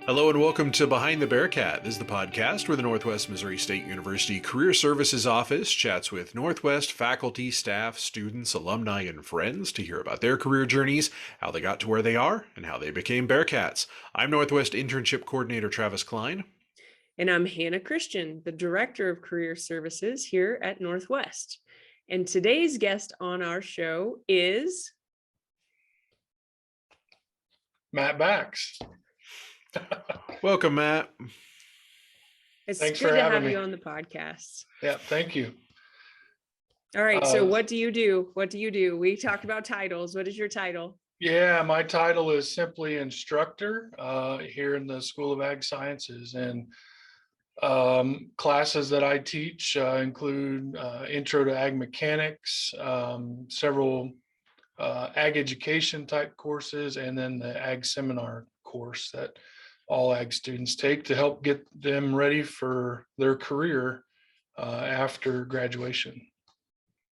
Hello and welcome to Behind the Bearcat. This is the podcast where the Northwest Missouri State University Career Services Office chats with Northwest faculty, staff, students, alumni, and friends to hear about their career journeys, how they got to where they are, and how they became Bearcats. I'm Northwest Internship Coordinator Travis Klein. And I'm Hannah Christian, the Director of Career Services here at Northwest. And today's guest on our show is Matt Bax. Welcome, Matt. It's Thanks good for to having have me. you on the podcast. Yeah, thank you. All right. So what do you do? What do you do? We talked about titles. What is your title? Yeah, my title is simply instructor here in the School of Ag Sciences, and classes that I teach include Intro to Ag Mechanics, several ag education type courses, and then the ag seminar course that all ag students take to help get them ready for their career after graduation.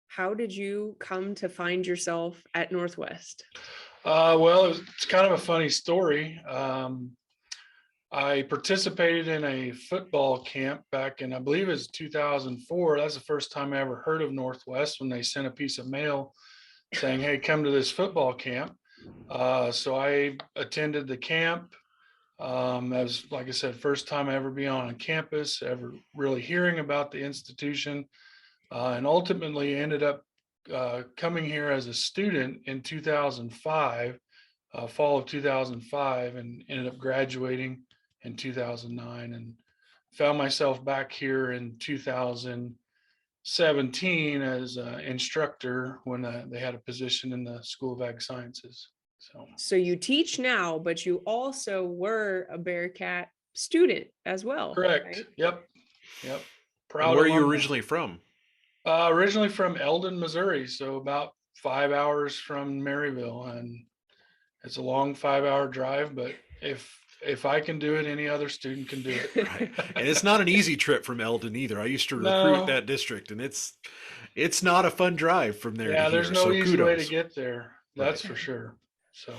How did you come to find yourself at Northwest? Well, it's kind of a funny story. I participated in a football camp back in, I believe it was 2004. That's the first time I ever heard of Northwest, when they sent a piece of mail saying, hey, come to this football camp. So I attended the camp. That was, like I said, first time I ever be on campus, ever really hearing about the institution, and ultimately ended up coming here as a student in 2005, fall of 2005, and ended up graduating in 2009, and found myself back here in 2017 as an instructor when they had a position in the School of Ag Sciences. So you teach now, but you also were a Bearcat student as well. Correct. Right? Yep. Proud. Where are you originally from? Originally from Eldon, Missouri, so about 5 hours from Maryville, and it's a long 5-hour drive, but if I can do it, any other student can do it. Right. And it's not an easy trip from Eldon either. I used to recruit that district, and it's not a fun drive from there. Yeah, there's no easy way to get there. That's right. for sure. So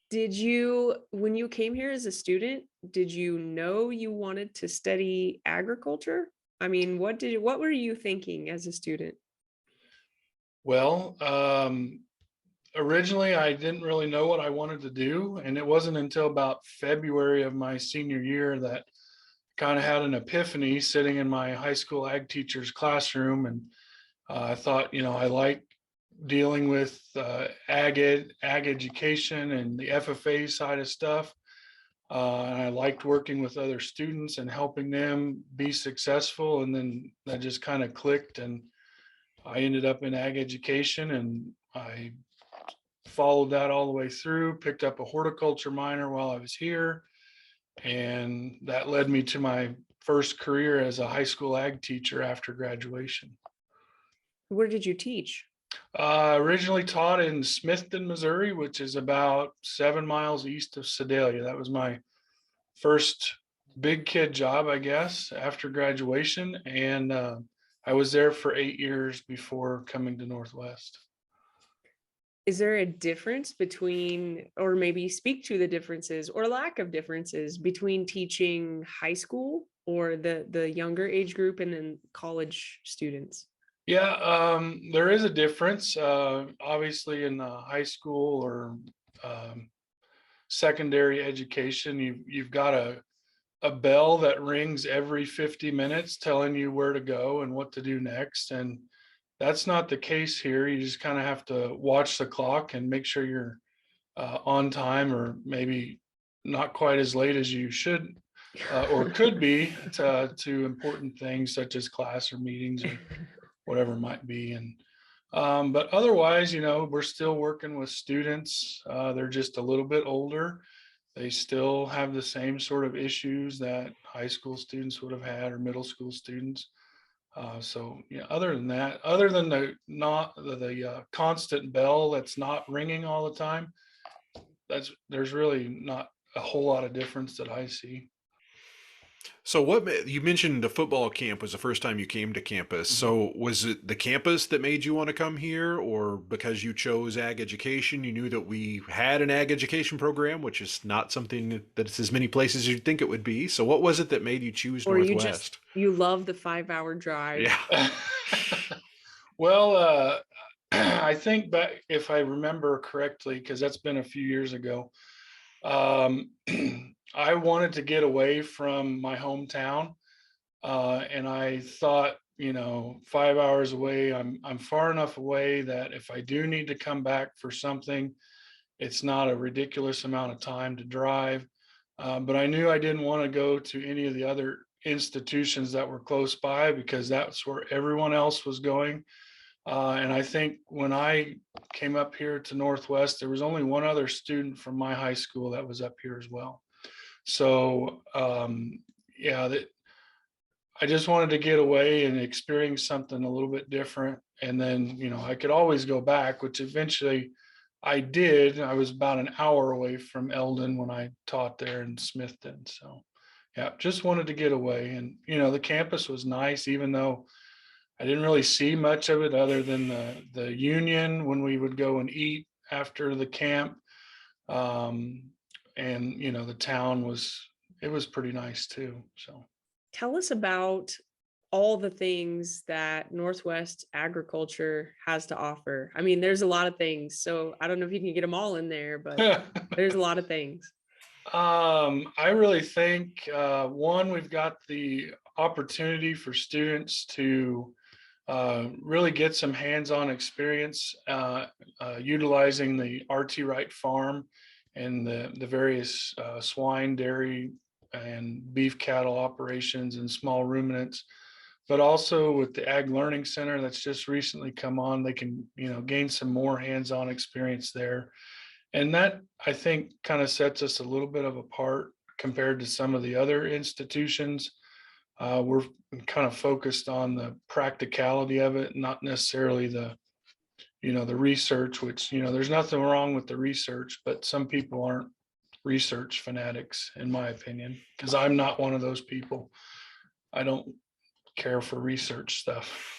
did you, when you came here as a student, did you know you wanted to study agriculture? I mean, what were you thinking as a student? Well, originally I didn't really know what I wanted to do, and it wasn't until about February of my senior year that I kind of had an epiphany sitting in my high school ag teacher's classroom, and I thought, I like dealing with ag education and the FFA side of stuff. And I liked working with other students and helping them be successful. And then that just kind of clicked, and I ended up in ag education, and I followed that all the way through, picked up a horticulture minor while I was here. And that led me to my first career as a high school ag teacher after graduation. Where did you teach? Originally taught in Smithton, Missouri, which is about 7 miles east of Sedalia. That was my first big kid job, I guess, after graduation. And I was there for 8 years before coming to Northwest. Is there a difference between, or maybe speak to the differences or lack of differences between teaching high school or the younger age group and then college students? Yeah, there is a difference. Obviously, in the high school or secondary education, you've got a bell that rings every 50 minutes telling you where to go and what to do next. And that's not the case here. You just kind of have to watch the clock and make sure you're on time, or maybe not quite as late as you should or could be to important things such as class or meetings or whatever it might be. And but otherwise, we're still working with students. They're just a little bit older. They still have the same sort of issues that high school students would have had, or middle school students. So yeah, other than that, other than the constant bell that's not ringing all the time, there's really not a whole lot of difference that I see. So you mentioned the football camp was the first time you came to campus. Mhm. So was it the campus that made you want to come here, or because you chose ag education, you knew that we had an ag education program, which is not something that's as many places as you'd think it would be. So what was it that made you choose Or Northwest? you love the 5 hour drive? Yeah. Well, I think back, if I remember correctly, because that's been a few years ago, um, I wanted to get away from my hometown, and I thought, 5 hours away, I'm far enough away that if I do need to come back for something, it's not a ridiculous amount of time to drive. But I knew I didn't want to go to any of the other institutions that were close by because that's where everyone else was going. And I think when I came up here to Northwest, there was only one other student from my high school that was up here as well. So yeah, I just wanted to get away and experience something a little bit different. And then, I could always go back, which eventually I did. I was about an hour away from Eldon when I taught there in Smithton. So yeah, just wanted to get away. And, the campus was nice, even though I didn't really see much of it other than the union when we would go and eat after the camp. Um, and, the town it was pretty nice too. So. Tell us about all the things that Northwest agriculture has to offer. I mean, there's a lot of things, so I don't know if you can get them all in there, but there's a lot of things. I really think one, we've got the opportunity for students to really get some hands-on experience utilizing the RT Wright farm and the various swine, dairy, and beef cattle operations and small ruminants. But also with the Ag Learning Center that's just recently come on, they can gain some more hands-on experience there. And that, I think, kind of sets us a little bit of apart compared to some of the other institutions. We're kind of focused on the practicality of it, not necessarily the research, which, there's nothing wrong with the research, but some people aren't research fanatics, in my opinion, because I'm not one of those people. I don't care for research stuff.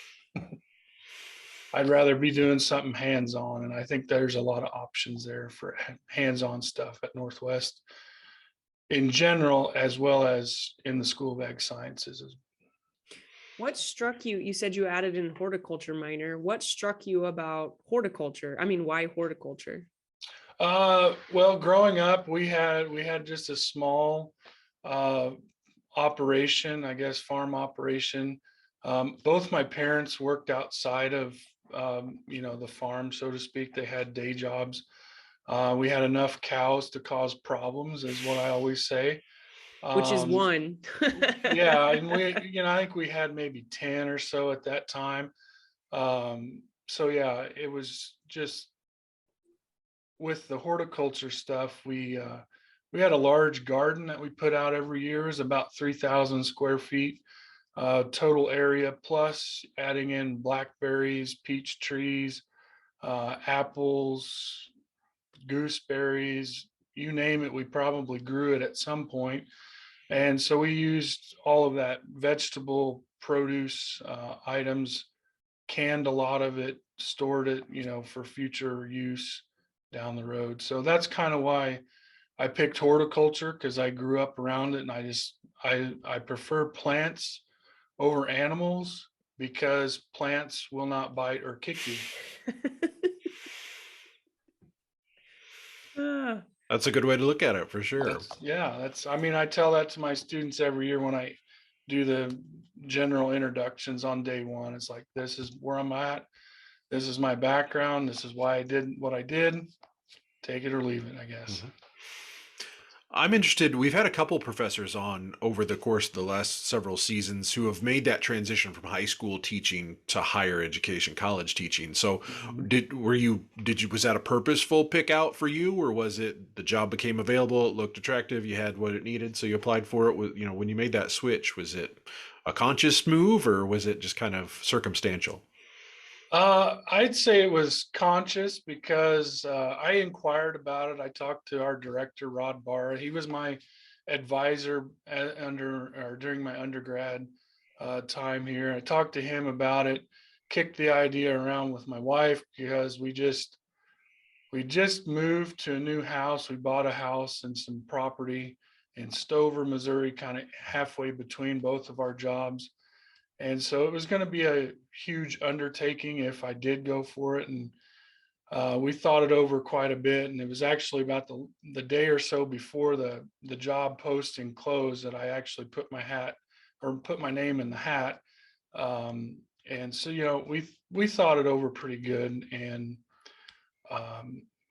I'd rather be doing something hands-on, and I think there's a lot of options there for hands-on stuff at Northwest in general, as well as in the School of Ag Sciences. What struck you? You said you added in horticulture minor. What struck you about horticulture? I mean, why horticulture? Well, growing up, we had just a small uh, operation, I guess, farm operation. Both my parents worked outside of the farm, so to speak. They had day jobs. We had enough cows to cause problems, is what I always say. Which is Um, one. yeah, and I think we had maybe 10 or so at that time. So yeah, it was just with the horticulture stuff. We had a large garden that we put out every year. It was about 3,000 square feet total area, plus adding in blackberries, peach trees, apples, gooseberries, you name it, we probably grew it at some point. And so we used all of that vegetable produce items, canned a lot of it, stored it, for future use down the road. So that's kind of why I picked horticulture, because I grew up around it, and I prefer plants over animals because plants will not bite or kick you. Ah, That's a good way to look at it for sure. I mean, I tell that to my students every year when I do the general introductions on day one. It's like, this is where I'm at. This is my background. This is why I did what I did. Take it or leave it, I guess. Mhm. I'm interested. We've had a couple professors on over the course of the last several seasons who have made that transition from high school teaching to higher education, college teaching. So, Mhm. was that a purposeful pick out for you, or was it the job became available, it looked attractive, you had what it needed, so you applied for it? When you made that switch, was it a conscious move, or was it just kind of circumstantial? I'd say it was conscious because I inquired about it. I talked to our director, Rod Barr. He was my advisor during my undergrad time here. I talked to him about it, kicked the idea around with my wife because we just moved to a new house. We bought a house and some property in Stover, Missouri, kind of halfway between both of our jobs. And so it was going to be a huge undertaking if I did go for it. And we thought it over quite a bit. And it was actually about the day or so before the job posting closed that I actually put my name in the hat. And so, we thought it over pretty good. And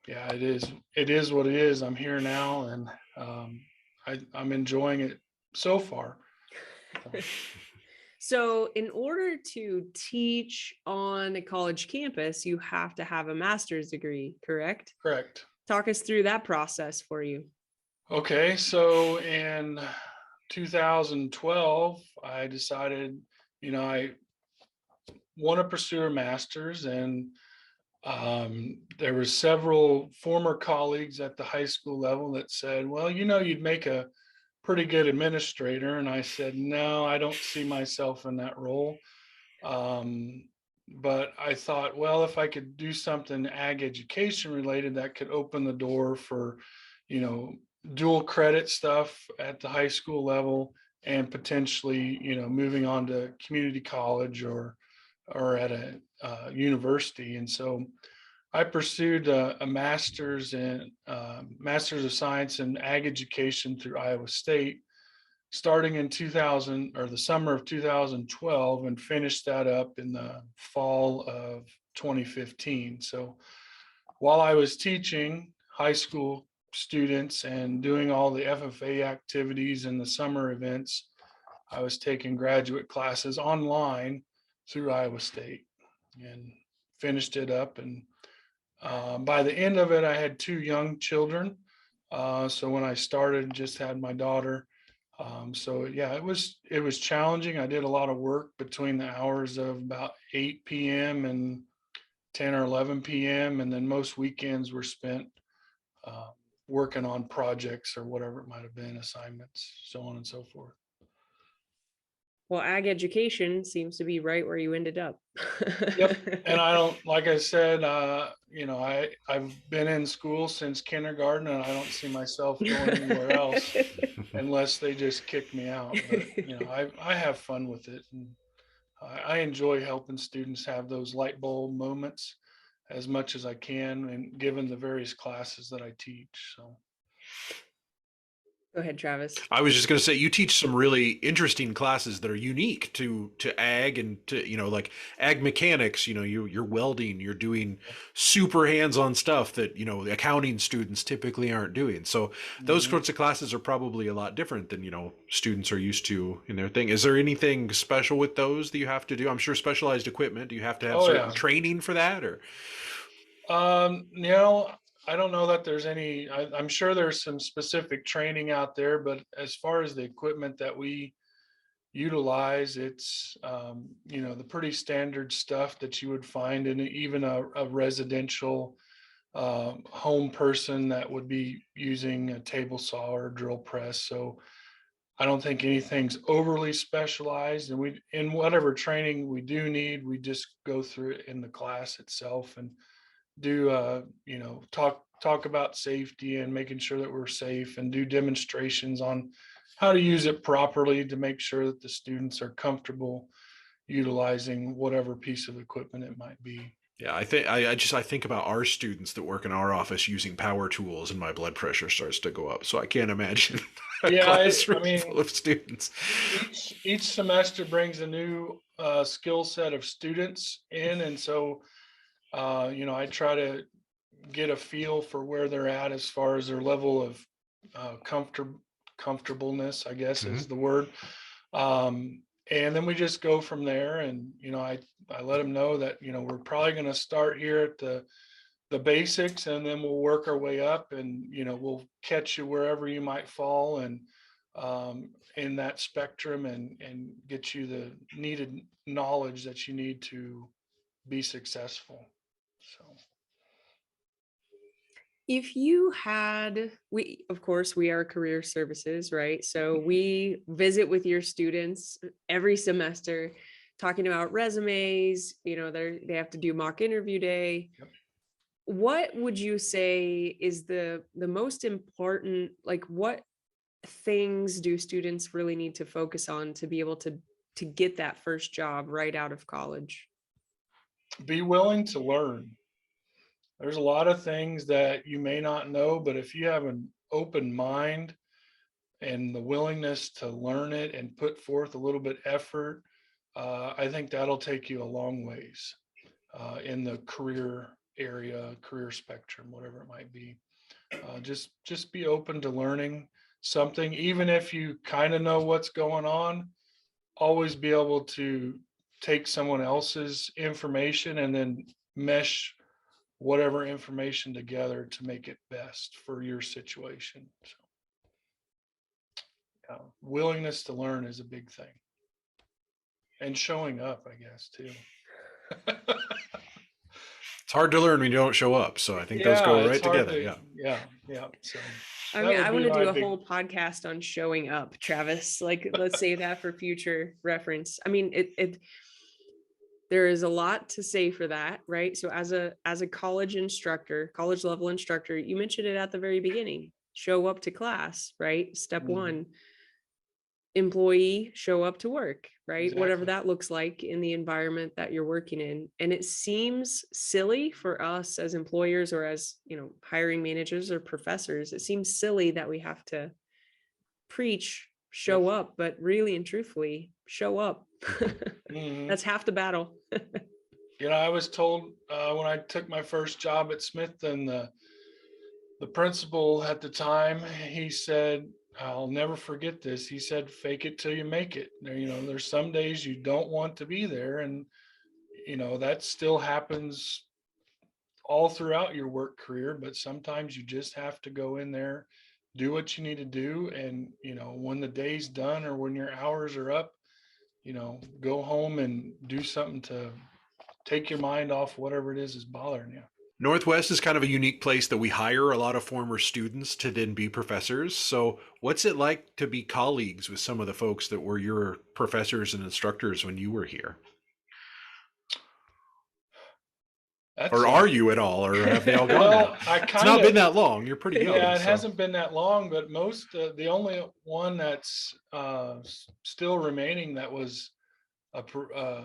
yeah, it is what it is. I'm here now, and I'm enjoying it so far. So in order to teach on a college campus, you have to have a master's degree, correct? Correct. Talk us through that process for you. Okay, so in 2012, I decided, I want to pursue a master's, and there were several former colleagues at the high school level that said, well, you'd make a pretty good administrator. And I said, no, I don't see myself in that role. But I thought, well, if I could do something ag education related, that could open the door for, dual credit stuff at the high school level, and potentially, moving on to community college or at a university. And so I pursued a master's master's of science in ag education through Iowa State, starting in 2000 or the summer of 2012, and finished that up in the fall of 2015. So while I was teaching high school students and doing all the FFA activities and the summer events, I was taking graduate classes online through Iowa State and finished it up. And by the end of it, I had 2 young children. So when I started, just had my daughter. So yeah, it was challenging. I did a lot of work between the hours of about 8 p.m. and 10 or 11 p.m. And then most weekends were spent working on projects or whatever it might have been, assignments, so on and so forth. Well, ag education seems to be right where you ended up. Yep. And I don't, like I said, I've been in school since kindergarten, and I don't see myself going anywhere else unless they just kick me out. But, I have fun with it. And I enjoy helping students have those light bulb moments as much as I can, and given the various classes that I teach. So. Go ahead, Travis. I was just going to say, you teach some really interesting classes that are unique to ag and to, like ag mechanics. You're welding, you're doing super hands-on stuff that, the accounting students typically aren't doing. So those sorts of classes are probably a lot different than, students are used to in their thing. Is there anything special with those that you have to do? I'm sure specialized equipment. Do you have to have certain training for that, or? I don't know that there's any. I'm sure there's some specific training out there, but as far as the equipment that we utilize, it's the pretty standard stuff that you would find in even a residential home person that would be using a table saw or drill press. So I don't think anything's overly specialized, and in whatever training we do need, we just go through it in the class itself and do talk about safety and making sure that we're safe, and do demonstrations on how to use it properly to make sure that the students are comfortable utilizing whatever piece of equipment it might be. Yeah, I think about our students that work in our office using power tools, and my blood pressure starts to go up. So I can't imagine a classroom full of students. Each semester brings a new skill set of students in, and so I try to get a feel for where they're at as far as their level of comfortableness, I guess is the word. And then we just go from there. And, I let them know that, we're probably going to start here at the basics, and then we'll work our way up, and, we'll catch you wherever you might fall, and in that spectrum, and get you the needed knowledge that you need to be successful. So. If you had, of course, we are career services, right? So we visit with your students every semester talking about resumes, they have to do mock interview day. Yep. What would you say is the most important, like what things do students really need to focus on to be able to get that first job right out of college? Be willing to learn. There's a lot of things that you may not know, but if you have an open mind and the willingness to learn it and put forth a little bit effort, I think that'll take you a long ways in the career area, career spectrum, whatever it might be. Just be open to learning something, even if you kind of know what's going on. Always be able to take someone else's information and then mesh whatever information together to make it best for your situation. So, yeah, willingness to learn is a big thing, and showing up, I guess, too. It's hard to learn when you don't show up. So I think those Yeah, go it's right hard together. to, Yeah. yeah. So I that mean, would I be want to my do a big. whole podcast on showing up, Travis. Like, let's say that for future reference. I mean, there is a lot to say for that, right? So as a college instructor, college level instructor, you mentioned it at the very beginning. Show up to class, right? Step Mhm. one. Employee, show up to work, right? Whatever Exactly. that looks like in the environment that you're working in. And it seems silly for us as employers or as, hiring managers or professors. It seems silly that we have to preach show Yep. up, but really and truthfully, show up. Mhm. That's half the battle. I was told when I took my first job at Smith, and the principal at the time, he said, I'll never forget this. He said, fake it till you make it. There's some days you don't want to be there. And, that still happens all throughout your work career, but sometimes you just have to go in there, do what you need to do. And, when the day's done or when your hours are up, go home and do something to take your mind off whatever it is bothering you. Northwest is kind of a unique place that we hire a lot of former students to then be professors. So, what's it like to be colleagues with some of the folks that were your professors and instructors when you were here? That's Or are you at all, or have they all gone now? well, I It's kind not been of, that long. You're pretty yeah, young, it so hasn't been that long, but the only one that's still remaining that was a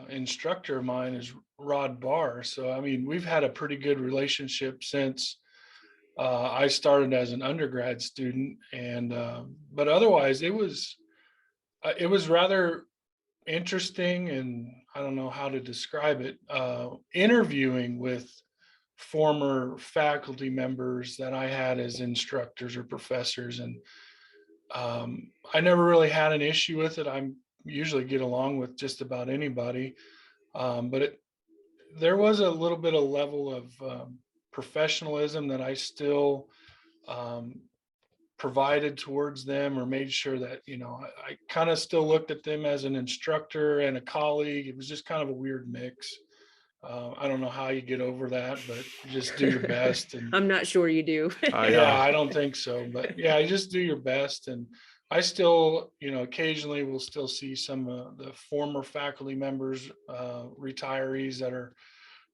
instructor of mine is Rod Barr. So, I mean, we've had a pretty good relationship since I started as an undergrad student. And, but otherwise it was rather interesting, and I don't know how to describe it, interviewing with former faculty members that I had as instructors or professors. And I never really had an issue with it. I usually get along with just about anybody. But there was a little bit of level of professionalism that I still um, provided towards them, or made sure that, I kind of still looked at them as an instructor and a colleague. It was just kind of a weird mix. I don't know how you get over that, but you just do your best. And I'm not sure you do. yeah, I don't think so, but yeah, you just do your best. And I still, occasionally will still see some of the former faculty members, retirees that are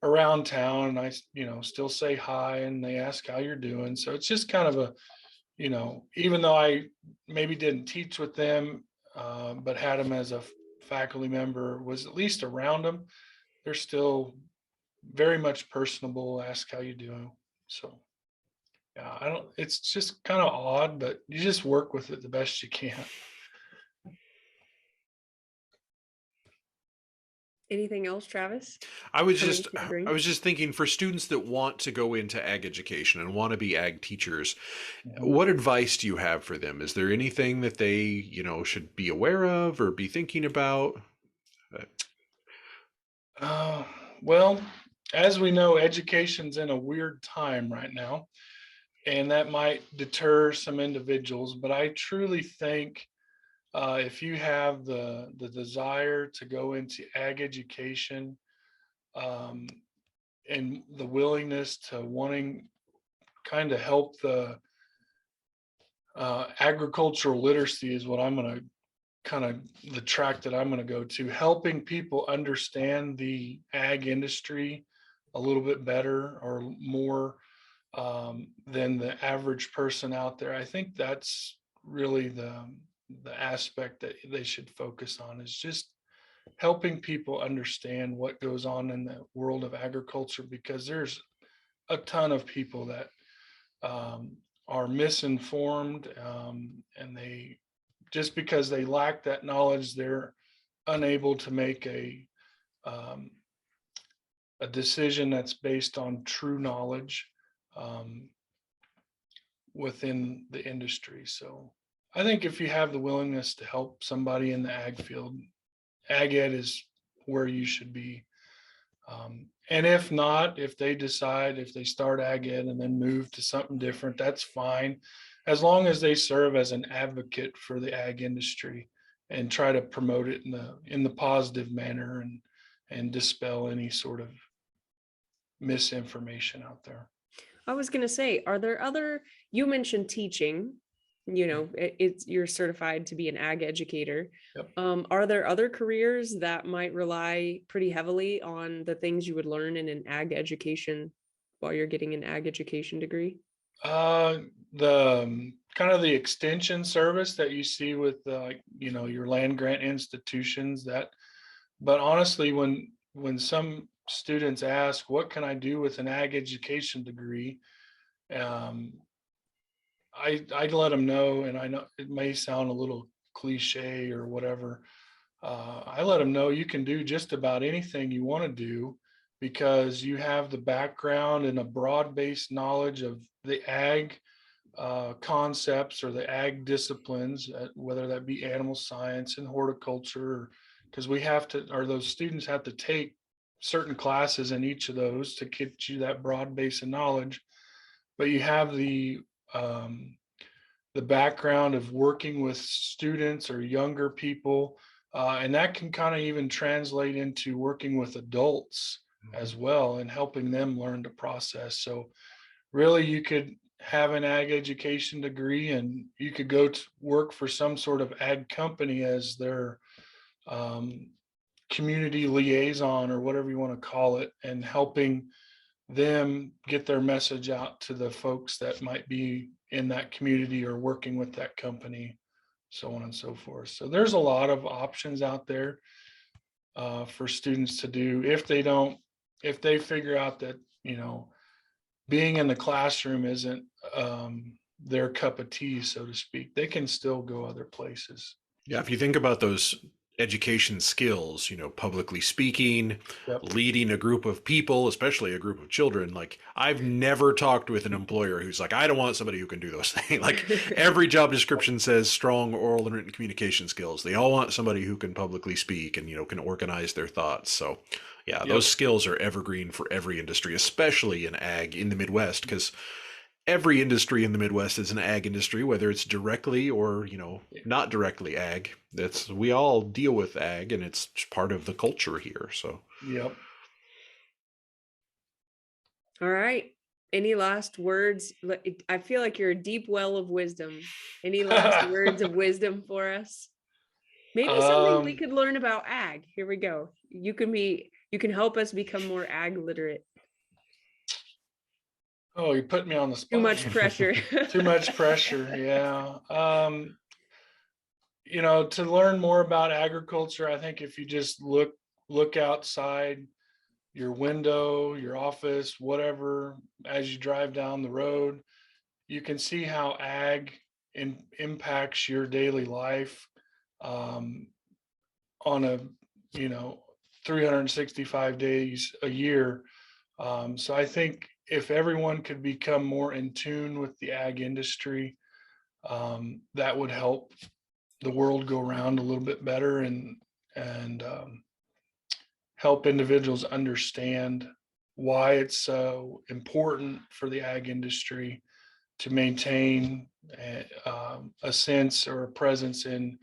around town, and I, still say hi and they ask how you're doing. So it's just kind of a, even though I maybe didn't teach with them, but had them as a faculty member, was at least around them, they're still very much personable, ask how you doing. So yeah, it's just kind of odd, but you just work with it the best you can. Anything else, Travis? I was Coming just to your I brain? was just thinking, for students that want to go into ag education and want to be ag teachers, Mhm. what advice do you have for them? Is there anything that they, should be aware of or be thinking about? Uh, well, as we know, education's in a weird time right now, and that might deter some individuals. But I truly think if you have the desire to go into ag education, um, and the willingness to wanting kind of help the agricultural literacy is what I'm going to kind of the track that I'm going to go to, helping people understand the ag industry a little bit better or more than the average person out there. I think that's really the aspect that they should focus on, is just helping people understand what goes on in the world of agriculture, because there's a ton of people that are misinformed, and they, just because they lack that knowledge, they're unable to make a decision that's based on true knowledge within the industry. So I think if you have the willingness to help somebody in the ag field, ag ed is where you should be. And if not, if they decide, if they start ag ed and then move to something different, that's fine, as long as they serve as an advocate for the ag industry and try to promote it in the positive manner, and dispel any sort of misinformation out there. I was going to say, are there other, you mentioned teaching, you're certified to be an ag educator. Yep. Are there other careers that might rely pretty heavily on the things you would learn in an ag education while you're getting an ag education degree? The kind of the extension service that you see with your land grant institutions, but honestly, when some students ask, what can I do with an ag education degree? I let them know, and I know it may sound a little cliche or whatever. I let them know you can do just about anything you want to do, because you have the background and a broad-based knowledge of the ag concepts or the ag disciplines, whether that be animal science and horticulture, because those students have to take certain classes in each of those to get you that broad base of knowledge. But you have the background of working with students or younger people, and that can kind of even translate into working with adults as well, and helping them learn the process. So really, you could have an ag education degree and you could go to work for some sort of ag company as their community liaison, or whatever you want to call it, and helping them get their message out to the folks that might be in that community or working with that company, so on and so forth. So there's a lot of options out there for students to do. If they figure out that, being in the classroom isn't their cup of tea, so to speak, they can still go other places. Yeah, if you think about those education skills, publicly speaking, Yep. leading a group of people, especially a group of children. Like, I've never talked with an employer who's like, I don't want somebody who can do those things. Like, every job description says strong oral and written communication skills. They all want somebody who can publicly speak and, can organize their thoughts. So yeah, Yep. Those skills are evergreen for every industry, especially in ag in the Midwest, because every industry in the Midwest is an ag industry, whether it's directly or, not directly ag. We all deal with ag, and it's just part of the culture here. So, Yep. All right. Any last words? I feel like you're a deep well of wisdom. Any last words of wisdom for us? Maybe something we could learn about ag. Here we go. You can help us become more ag literate. Oh, you put me on the spot. Too much pressure. Too much pressure. Yeah. To learn more about agriculture, I think if you just look outside your window, your office, whatever, as you drive down the road, you can see how ag impacts your daily life on a 365 days a year. So I think if everyone could become more in tune with the ag industry, that would help the world go around a little bit better, and help individuals understand why it's so important for the ag industry to maintain a sense or a presence in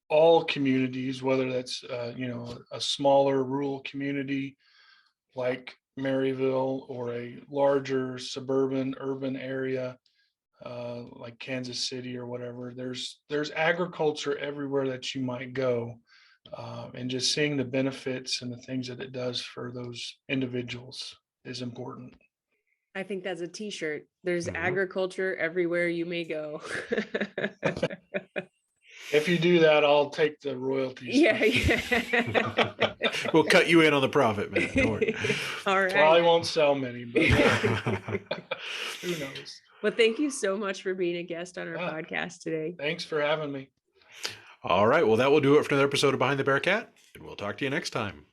all communities, whether that's a smaller rural community like Maryville or a larger suburban urban area like Kansas City or whatever, there's agriculture everywhere that you might go, and just seeing the benefits and the things that it does for those individuals is important. I think that's a t-shirt. There's Mhm. agriculture everywhere you may go. If you do that, I'll take the royalties. Yeah, yeah. We'll cut you in on the profit, man. Don't worry. All Probably right. won't sell many, but who knows? Well, thank you so much for being a guest on our Ah. podcast today. Thanks for having me. All right. Well, that will do it for another episode of Behind the Bearcat, and we'll talk to you next time.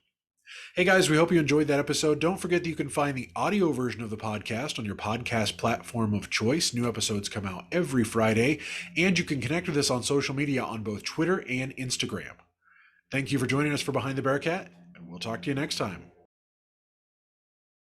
Hey guys, we hope you enjoyed that episode. Don't forget that you can find the audio version of the podcast on your podcast platform of choice. New episodes come out every Friday, and you can connect with us on social media on both Twitter and Instagram. Thank you for joining us for Behind the Bearcat, and we'll talk to you next time.